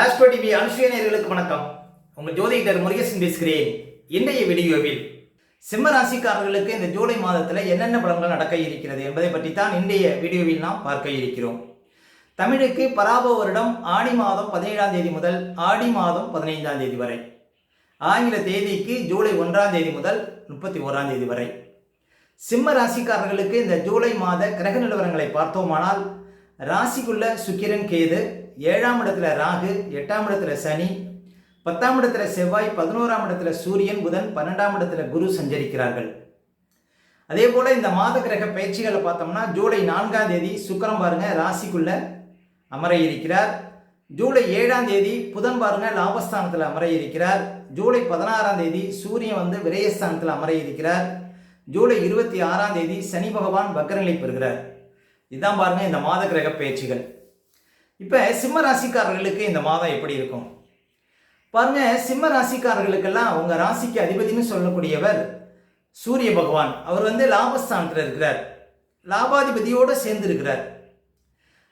Astro TV அனுஷ்யநேயர்களுக்கு வணக்கம். உங்கள் ஜோதிடர் முருகேசன் பேசுகிறேன். இன்றைய வீடியோவில் சிம்ம ராசிக்காரர்களுக்கு இந்த ஜூலை மாதத்தில் என்னென்ன பலன்கள் நடக்க இருக்கிறது என்பதை பற்றி தான் இன்றைய வீடியோவில் நாம் பார்க்க இருக்கிறோம். தமிழுக்கு பராப வருடம் ஆடி மாதம் 17ஆம் தேதி முதல் ஆடி மாதம் 15ஆம் தேதி வரை, ஆங்கில தேதிக்கு ஜூலை 1ஆம் தேதி முதல் 31ஆம் தேதி வரை. சிம்ம ராசிக்காரர்களுக்கு இந்த ஜூலை மாத கிரக நிலவரங்களை பார்த்தோமானால், ராசிக்குள்ள சுக்கிரன் கேது, 7ஆம் இடத்துல ராகு, 8ஆம் இடத்துல சனி, 10ஆம் இடத்துல செவ்வாய், 11ஆம் இடத்துல சூரியன், புதன், 12ஆம் இடத்துல குரு சஞ்சரிக்கிறார்கள். அதே போல இந்த மாத கிரக பயிற்சிகளை பார்த்தோம்னா, ஜூலை 4ஆம் தேதி சுக்கிரன் பாருங்க ராசிக்குள்ள அமர இருக்கிறார். ஜூலை 7ஆம் தேதி புதன் பாருங்க லாபஸ்தானத்தில் அமர இருக்கிறார். ஜூலை 16ஆம் தேதி சூரியன் விரயஸ்தானத்தில் அமர இருக்கிறார். ஜூலை 26ஆம் தேதி சனி பகவான் வக்ரநிலை பெறுகிறார். இதுதான் பாருங்க இந்த மாத கிரக பயிற்சிகள். இப்போ சிம்ம ராசிக்காரர்களுக்கு இந்த மாதம் எப்படி இருக்கும் பாருங்க. சிம்ம ராசிக்காரர்களுக்கெல்லாம் உங்க ராசிக்கு அதிபதினு சொல்லக்கூடியவர் சூரிய பகவான். அவர் லாபஸ்தானத்தில் இருக்கிறார், லாபாதிபதியோடு சேர்ந்து இருக்கிறார்.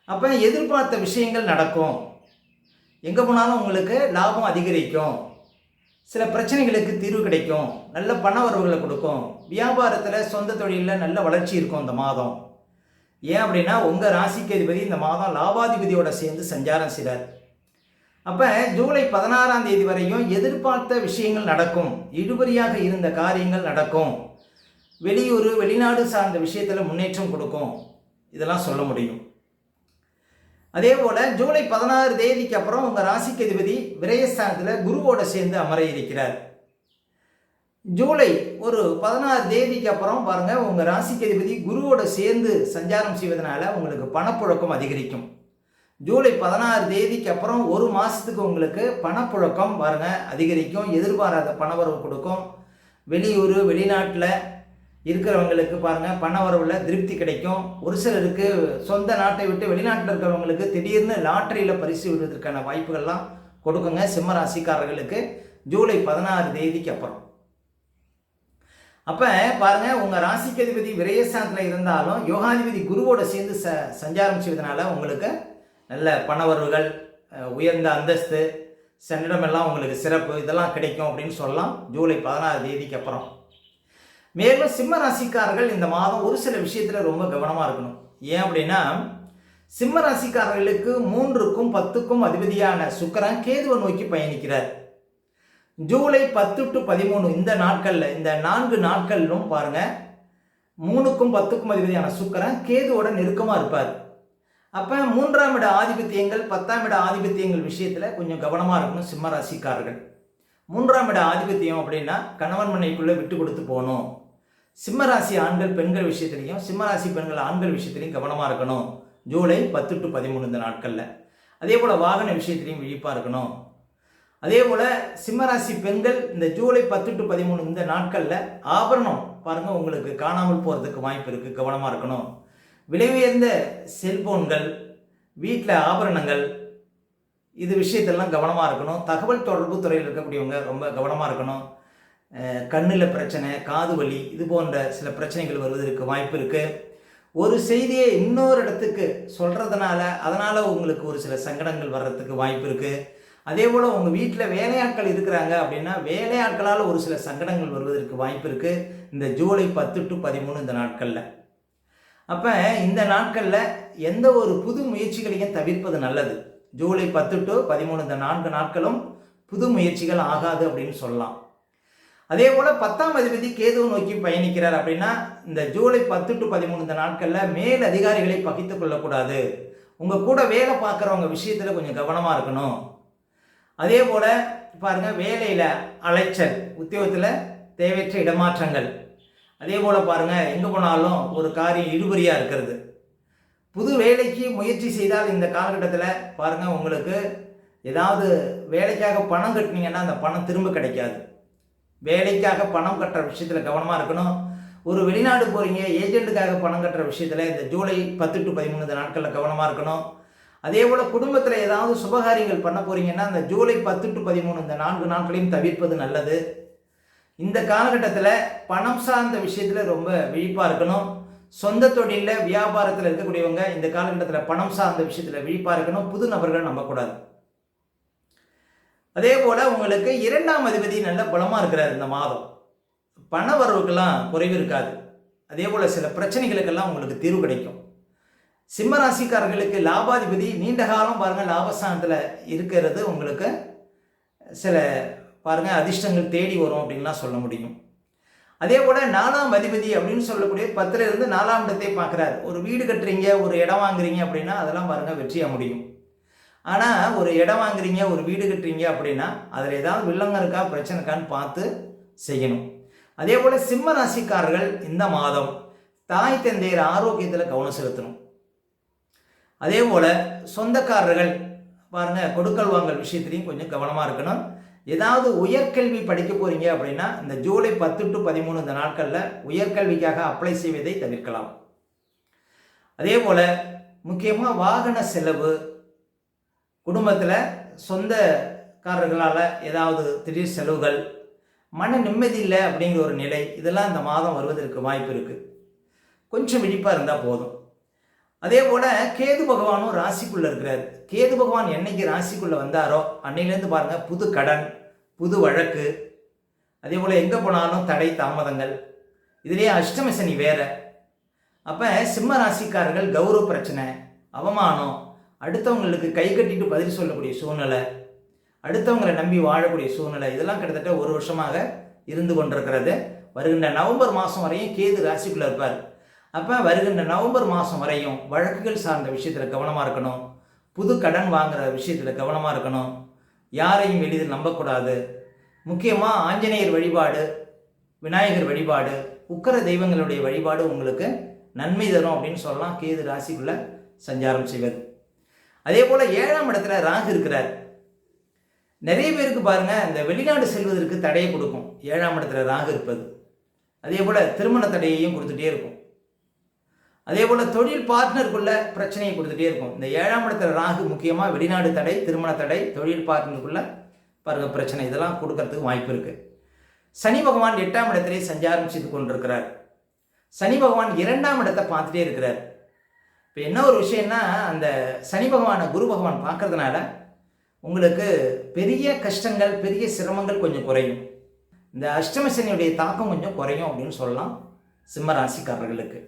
அப்போ எதிர்பார்த்த விஷயங்கள் நடக்கும், எங்கே போனாலும் உங்களுக்கு லாபம் அதிகரிக்கும், சில பிரச்சனைகளுக்கு தீர்வு கிடைக்கும், நல்ல பண வரவுகளை கொடுக்கும், வியாபாரத்தில் சொந்த தொழிலில் நல்ல வளர்ச்சி இருக்கும் இந்த மாதம். ஏன் அப்படின்னா உங்கள் ராசிக்கு அதிபதி இந்த மாதம் லாபாதிபதியோட சேர்ந்து சஞ்சாரம் செய்கிறார். அப்போ ஜூலை 16ஆம் தேதி வரையும் எதிர்பார்த்த விஷயங்கள் நடக்கும், இழுபறியாக இருந்த காரியங்கள் நடக்கும், வெளியூர் வெளிநாடு சார்ந்த விஷயத்தில் முன்னேற்றம் கொடுக்கும், இதெல்லாம் சொல்ல முடியும். அதே போல் ஜூலை 16 தேதிக்கு அப்புறம் உங்கள் ராசிக்கு அதிபதி விரயஸ்தானத்தில் குருவோட சேர்ந்து அமர இருக்கிறார். ஜூலை 16 தேதிக்கு அப்புறம் பாருங்க உங்கள் ராசிக்கு அதிபதி குருவோட சேர்ந்து சஞ்சாரம் செய்வதனால உங்களுக்கு பணப்புழக்கம் அதிகரிக்கும். ஜூலை 16 தேதிக்கு அப்புறம் ஒரு மாதத்துக்கு உங்களுக்கு பணப்புழக்கம் பாருங்க அதிகரிக்கும், எதிர்பாராத பணவரவு கொடுக்கும். வெளியூர் வெளிநாட்டில் இருக்கிறவங்களுக்கு பாருங்க பணவரவில் திருப்தி கிடைக்கும். ஒரு சிலருக்கு சொந்த நாட்டை விட்டு வெளிநாட்டில் இருக்கிறவங்களுக்கு திடீர்னு லாட்டரியில் பரிசு விடுவதற்கான வாய்ப்புகள்லாம் கொடுக்குங்க சிம்ம ராசிக்காரர்களுக்கு ஜூலை 16 தேதிக்கு அப்புறம். அப்போ பாருங்க உங்கள் ராசிக்கு அதிபதி விரயஸ்தானத்தில் இருந்தாலும் யோகாதிபதி குருவோட சேர்ந்து சஞ்சாரம் செய்வதனால உங்களுக்கு நல்ல பணவரவுகள், உயர்ந்த அந்தஸ்து, சென்னிடமெல்லாம் உங்களுக்கு சிறப்பு, இதெல்லாம் கிடைக்கும் அப்படின்னு சொல்லலாம் ஜூலை 16 தேதிக்கு அப்புறம். மேலும் சிம்ம ராசிக்காரர்கள் இந்த மாதம் ஒரு சில விஷயத்தில் ரொம்ப கவனமாக இருக்கணும். ஏன் அப்படின்னா சிம்ம ராசிக்காரர்களுக்கு 3க்கும் 10க்கும் அதிபதியான சுக்கிரன் கேதுவை நோக்கி பயணிக்கிறார். ஜூலை 10 to 13 இந்த நாட்களில், இந்த 4 நாட்களிலும் பாருங்க 3க்கும் 10க்கும் அதிபதியான சுக்கிரன் கேதுவோட நெருக்கமாக இருப்பார். அப்போ 3ஆம் இட ஆதிபத்தியங்கள் 10ஆம் இட ஆதிபத்தியங்கள் விஷயத்தில் கொஞ்சம் கவனமாக இருக்கணும் சிம்ம ராசிக்காரர்கள். 3ஆம் இட ஆதிபத்தியம் அப்படின்னா கணவன் மனைவிக்குள்ளே விட்டு கொடுத்து போகணும். சிம்ம ராசி ஆண்கள் பெண்கள் விஷயத்துலையும், சிம்ம ராசி பெண்கள் ஆண்கள் விஷயத்துலையும் கவனமாக இருக்கணும் ஜூலை 10 to 13 இந்த நாட்களில். அதே போல் வாகன விஷயத்துலையும் விழிப்பாக இருக்கணும். அதே போல் சிம்மராசி பெண்கள் இந்த ஜூலை 10 to 13 இந்த நாட்களில் ஆபரணம் பாருங்கள் உங்களுக்கு காணாமல் போகிறதுக்கு வாய்ப்பு இருக்குது, கவனமாக இருக்கணும். விலை உயர்ந்த செல்போன்கள், வீட்டில் ஆபரணங்கள், இது விஷயத்தெல்லாம் கவனமாக இருக்கணும். தகவல் தொடர்பு துறையில் இருக்கக்கூடியவங்க ரொம்ப கவனமாக இருக்கணும். கண்ணில் பிரச்சனை, காது வலி, இது போன்ற சில பிரச்சனைகள் வருவதற்கு வாய்ப்பு இருக்குது. ஒரு செய்தியை இன்னொரு இடத்துக்கு சொல்கிறதுனால அதனால் உங்களுக்கு ஒரு சில சங்கடங்கள் வர்றதுக்கு வாய்ப்பு இருக்குது. அதே போல் உங்கள் வீட்டில் வேலையாட்கள் இருக்கிறாங்க அப்படின்னா வேலையாட்களால் ஒரு சில சங்கடங்கள் வருவதற்கு வாய்ப்பு இருக்குது இந்த ஜூலை 10 to 13 இந்த நாட்களில். அப்போ இந்த நாட்களில் எந்த ஒரு புது முயற்சிகளையும் தவிர்ப்பது நல்லது. ஜூலை 10 to 13 இந்த 4 நாட்களும் புது முயற்சிகள் ஆகாது அப்படின்னு சொல்லலாம். அதே போல் 10ஆம் அதிபதி கேதுவை நோக்கி பயணிக்கிறார் அப்படின்னா இந்த ஜூலை 10 to 13 இந்த நாட்களில் மேல் அதிகாரிகளை பகித்து கொள்ளக்கூடாது. உங்கள் கூட வேலை பார்க்குறவங்க விஷயத்தில் கொஞ்சம் கவனமாக இருக்கணும். அதே போல் பாருங்கள் வேலையில் அலைச்சல், உத்தியோகத்தில் தேவையற்ற இடமாற்றங்கள், அதே போல் பாருங்கள் எங்கே போனாலும் ஒரு காரியம் இழுபறியாக இருக்கிறது. புது வேலைக்கு முயற்சி செய்தால் இந்த காலகட்டத்தில் பாருங்கள் உங்களுக்கு ஏதாவது வேலைக்காக பணம் கட்டினீங்கன்னா அந்த பணம் திரும்ப கிடைக்காது. வேலைக்காக பணம் கட்டுற விஷயத்தில் கவனமாக இருக்கணும். ஒரு வெளிநாடு போகிறீங்க, ஏஜென்ட்டுக்காக பணம் கட்டுற விஷயத்தில் இந்த ஜூலை 10 to 13 இந்த நாட்களில் கவனமாக இருக்கணும். அதே போல் குடும்பத்தில் ஏதாவது சுபகாரியங்கள் பண்ண போகிறீங்கன்னா அந்த ஜூலை 10 to 13 இந்த 4 நாட்களையும் தவிர்ப்பது நல்லது. இந்த காலகட்டத்தில் பணம் சார்ந்த விஷயத்தில் ரொம்ப விழிப்பாக இருக்கணும். சொந்த தொழிலில் வியாபாரத்தில் இருக்கக்கூடியவங்க இந்த காலகட்டத்தில் பணம் சார்ந்த விஷயத்தில் விழிப்பாக இருக்கணும். புது நபர்கள் நம்பக்கூடாது. அதே போல் உங்களுக்கு 2ஆம் அதிபதி நல்ல பலமாக இருக்கிறார் இந்த மாதம். பண வரவுக்கெல்லாம் குறைவு இருக்காது. அதே போல் சில பிரச்சனைகளுக்கெல்லாம் உங்களுக்கு தீர்வு கிடைக்கும். சிம்ம ராசிக்காரர்களுக்கு லாபாதிபதி நீண்ட காலம் பாருங்கள் லாபஸ்தானத்தில் இருக்கிறது உங்களுக்கு சில பாருங்கள் அதிர்ஷ்டங்கள் தேடி வரும் அப்படின்லாம் சொல்ல முடியும். அதே போல் 4ஆம் அதிபதி அப்படின்னு சொல்லக்கூடிய 10ல் இருந்து 4ஆம் இடத்தை பார்க்குறாரு. ஒரு வீடு கட்டுறீங்க, ஒரு இடம் வாங்குறீங்க அப்படின்னா அதெல்லாம் பாருங்கள் வெற்றியாக முடியும். ஆனால் ஒரு இடம் வாங்குறீங்க, ஒரு வீடு கட்டுறீங்க அப்படின்னா அதில் ஏதாவது வில்லங்க இருக்கா, பிரச்சனை இருக்கான்னு பார்த்து செய்யணும். அதே போல் சிம்ம ராசிக்காரர்கள் இந்த மாதம் தாய் தந்தையர் ஆரோக்கியத்தில் கவனம் செலுத்தணும். அதே போல் சொந்தக்காரர்கள் பாருங்கள் கொடுக்கல் வாங்கல் விஷயத்துலையும் கொஞ்சம் கவனமாக இருக்கணும். ஏதாவது உயர்கல்வி படிக்க போகிறீங்க அப்படின்னா இந்த ஜூலை 10 to 13 இந்த நாட்களில் உயர்கல்விக்காக அப்ளை செய்வதை தவிர்க்கலாம். அதே போல் முக்கியமாக வாகன செலவு, குடும்பத்தில் சொந்தக்காரர்களால் ஏதாவது திடீர் செலவுகள், மன நிம்மதி இல்லை அப்படிங்கிற ஒரு நிலை, இதெல்லாம் இந்த மாதம் வருவதற்கு வாய்ப்பு இருக்குது. கொஞ்சம் விழிப்பாக இருந்தால் போதும். அதே போல் கேது பகவானும் ராசிக்குள்ளே இருக்கிறார். கேது பகவான் என்னைக்கு ராசிக்குள்ளே வந்தாரோ அன்னையிலேருந்து பாருங்கள் புது கடன், புது வழக்கு, அதே போல் எங்கே போனாலும் தடை தாமதங்கள், இதுலேயே அஷ்டம சனி வேற. அப்போ சிம்ம ராசிக்காரர்கள் கௌரவ பிரச்சனை, அவமானம், அடுத்தவங்களுக்கு கை கட்டிட்டு பதில் சொல்லக்கூடிய சூழ்நிலை, அடுத்தவங்களை நம்பி வாழக்கூடிய சூழ்நிலை, இதெல்லாம் கிட்டத்தட்ட ஒரு வருஷமாக இருந்து கொண்டிருக்கிறது. வருகின்ற நவம்பர் மாதம் வரையும் கேது ராசிக்குள்ளே இருப்பார். அப்போ வருகின்ற நவம்பர் மாதம் வரையும் வழக்குகள் சார்ந்த விஷயத்தில் கவனமாக இருக்கணும். புது கடன் வாங்குகிற விஷயத்தில் கவனமாக இருக்கணும். யாரையும் எளிதில் நம்பக்கூடாது. முக்கியமாக ஆஞ்சநேயர் வழிபாடு, விநாயகர் வழிபாடு, உக்கர தெய்வங்களுடைய வழிபாடு உங்களுக்கு நன்மை தரும் அப்படின்னு சொல்லலாம் கேது ராசிக்குள்ளே சஞ்சாரம் செய்வது. அதே போல் 7ஆம் இடத்துல ராகு இருக்கிறார். நிறைய பேருக்கு பாருங்கள் இந்த வெளிநாடு செல்வதற்கு தடையை கொடுக்கும் 7ஆம் இடத்துல ராகு இருப்பது. அதே போல் திருமண தடையையும் கொடுத்துட்டே இருக்கும். அதே போல் தொழில் பார்ட்னருக்குள்ள பிரச்சனையை கொடுத்துட்டே இருக்கும். இந்த 7ஆம் இடத்துல ராகு முக்கியமாக வெளிநாடு தடை, திருமண தடை, தொழில் பார்ட்னருக்குள்ள பாருங்க பிரச்சனை, இதெல்லாம் கொடுக்கறதுக்கு வாய்ப்பு இருக்குது. சனி பகவான் 8ஆம் இடத்திலே சஞ்சாரம் செய்து கொண்டிருக்கிறார். சனி பகவான் 2ஆம் இடத்தை பார்த்துட்டே இருக்கிறார். இப்போ என்ன ஒரு விஷயம்னா அந்த சனி பகவானை குரு பகவான் பார்க்கறதுனால உங்களுக்கு பெரிய கஷ்டங்கள், பெரிய சிரமங்கள் கொஞ்சம் குறையும். இந்த அஷ்டம சனியுடைய தாக்கம் கொஞ்சம் குறையும் அப்படின்னு சொல்லலாம் சிம்ம ராசிக்காரர்களுக்கு.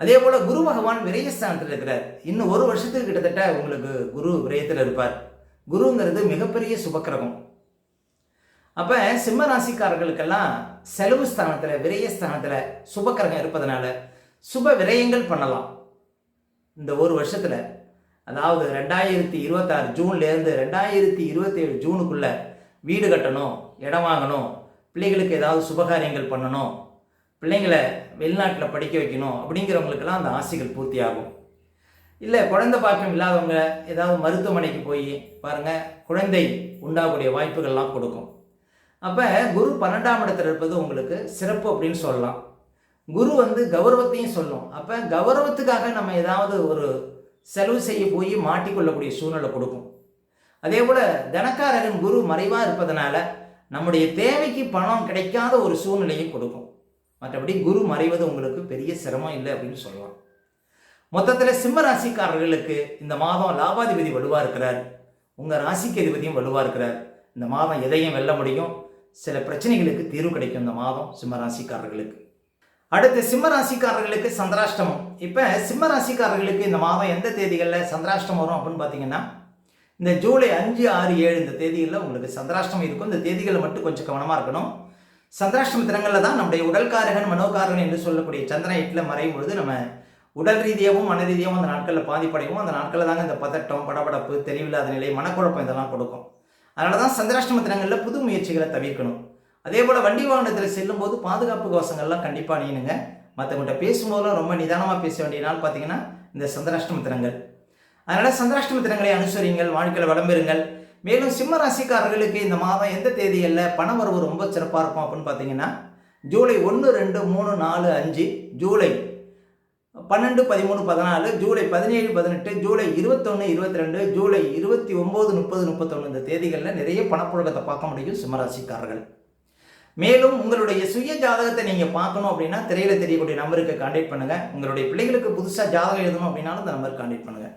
அதே போல் குரு பகவான் விரயஸ்தானத்தில் இருக்கிறார். இன்னும் ஒரு வருஷத்துக்கு கிட்டத்தட்ட உங்களுக்கு குரு விரயத்தில் இருப்பார். குருங்கிறது மிகப்பெரிய சுபக்கிரகம். அப்போ சிம்ம ராசிக்காரர்களுக்கெல்லாம் செலவு ஸ்தானத்தில், விரயஸ்தானத்தில் சுபக்கிரகம் இருப்பதனால சுப விரயங்கள் பண்ணலாம் இந்த ஒரு வருஷத்தில். அதாவது 2026 ஜூன்லேருந்து 2027 ஜூனுக்குள்ளே வீடு கட்டணும், இடம் வாங்கணும், பிள்ளைகளுக்கு ஏதாவது சுபகாரியங்கள் பண்ணணும், பிள்ளைங்களை வெளிநாட்டில் படிக்க வைக்கணும் அப்படிங்கிறவங்களுக்கெல்லாம் அந்த ஆசைகள் பூர்த்தி ஆகும். இல்லை குழந்தை பாக்கியம் இல்லாதவங்க ஏதாவது மருத்துவமனைக்கு போய் பாருங்கள் குழந்தை உண்டாகக்கூடிய வாய்ப்புகள்லாம் கொடுக்கும். அப்போ குரு 12ஆம் இடத்துல இருப்பது உங்களுக்கு சிறப்பு அப்படின்னு சொல்லலாம். குரு கௌரவத்தையும் சொல்லும். அப்போ கௌரவத்துக்காக நம்ம ஏதாவது ஒரு செலவு செய்ய போய் மாட்டிக்கொள்ளக்கூடிய சூழ்நிலை கொடுக்கும். அதே போல் தனக்காரகன் குரு மறைவாக இருப்பதனால நம்முடைய தேவைக்கு பணம் கிடைக்காத ஒரு சூழ்நிலையும் கொடுக்கும். மற்றபடி குரு மறைவது உங்களுக்கு பெரிய சிரமம் இல்லை அப்படின்னு சொல்லலாம். மொத்தத்தில் சிம்ம ராசிக்காரர்களுக்கு இந்த மாதம் லாபாதிபதி வலுவாக இருக்கிறார். உங்கள் ராசிக்கு அதிபதியும் வலுவாக இருக்கிறார். இந்த மாதம் எதையும் வெல்ல முடியும். சில பிரச்சனைகளுக்கு தீர்வு கிடைக்கும் இந்த மாதம் சிம்ம ராசிக்காரர்களுக்கு. அடுத்து சிம்ம ராசிக்காரர்களுக்கு சந்திராஷ்டமம். இப்போ சிம்ம ராசிக்காரர்களுக்கு இந்த மாதம் எந்த தேதிகளில் சந்திராஷ்டமம் வரும் அப்படின்னு பார்த்தீங்கன்னா இந்த ஜூலை 5, 6, 7 இந்த தேதிகளில் உங்களுக்கு சந்திராஷ்டமம் இருக்கும். இந்த தேதிகளை மட்டும் கொஞ்சம் கவனமாக இருக்கணும். சந்திராஷ்டம தினங்களில் தான் நம்முடைய உடல்காரகன் மனோகாரகன் என்று சொல்லக்கூடிய சந்திரன் 8ல் மறையும் பொழுது நம்ம உடல் ரீதியாகவும் மன ரீதியாகவும் அந்த நாட்களில் பாதிப்படையும். அந்த நாட்களில் தாங்க இந்த பதட்டம், படபடப்பு, தெளிவில்லாத நிலை, மனக்குழப்பம் இதெல்லாம் கொடுக்கும். அதனால தான் சந்திராஷ்டம தினங்களில் புது முயற்சிகளை தவிர்க்கணும். அதே போல் வண்டி வாகனத்தில் செல்லும்போது பாதுகாப்பு கவசங்கள்லாம் கண்டிப்பாக அணியணுங்க. மற்றவங்கள்ட்ட பேசும்போதெல்லாம் ரொம்ப நிதானமாக பேச வேண்டிய நாள் பார்த்தீங்கன்னா இந்த சந்திராஷ்டம தினங்கள். அதனால் சந்திராஷ்டம தினங்களை அனுசரிங்கள், வாழ்க்கையில் வளம்பெறுங்கள். மேலும் சிம்ம ராசிக்காரர்களுக்கு இந்த மாதம் எந்த தேதிகளில் பண வரவு ரொம்ப சிறப்பாக இருக்கும் அப்படின்னு பார்த்தீங்கன்னா ஜூலை 1, 2, 3, 4, 5, ஜூலை 12, 13, 14, ஜூலை 17, 18, ஜூலை 21, 22, ஜூலை 29, 30, 31 இந்த தேதிகளில் நிறைய பணப்புழக்கத்தை பார்க்க முடியும் சிம்மராசிக்காரர்கள். மேலும் உங்களுடைய சுய ஜாதகத்தை நீங்கள் பார்க்கணும் அப்படின்னா திரையில் தெரியக்கூடிய நம்பருக்கு கான்டாக்ட் பண்ணுங்கள். உங்களுடைய பிள்ளைகளுக்கு புதுசாக ஜாதகம் எழுதணும் அப்படின்னாலும் இந்த நம்பருக்கு கான்டாக்ட் பண்ணுங்கள்.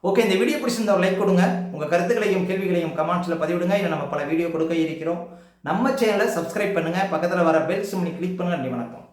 ஓகே, இந்த வீடியோ பிடிச்சிருந்தா ஒரு லைக் கொடுங்க. உங்கள் கருத்துக்களையும் கேள்விகளையும் கமெண்ட்ஸில் பதிவிடுங்க. இன்னும் நம்ம பல வீடியோ கொடுக்க இருக்கிறோம். நம்ம சேனலை சப்ஸ்கிரைப் பண்ணுங்கள். பக்கத்தில் வர பெல் சிம்னி கிளிக் பண்ணுங்கள். நன்றி, வணக்கம்.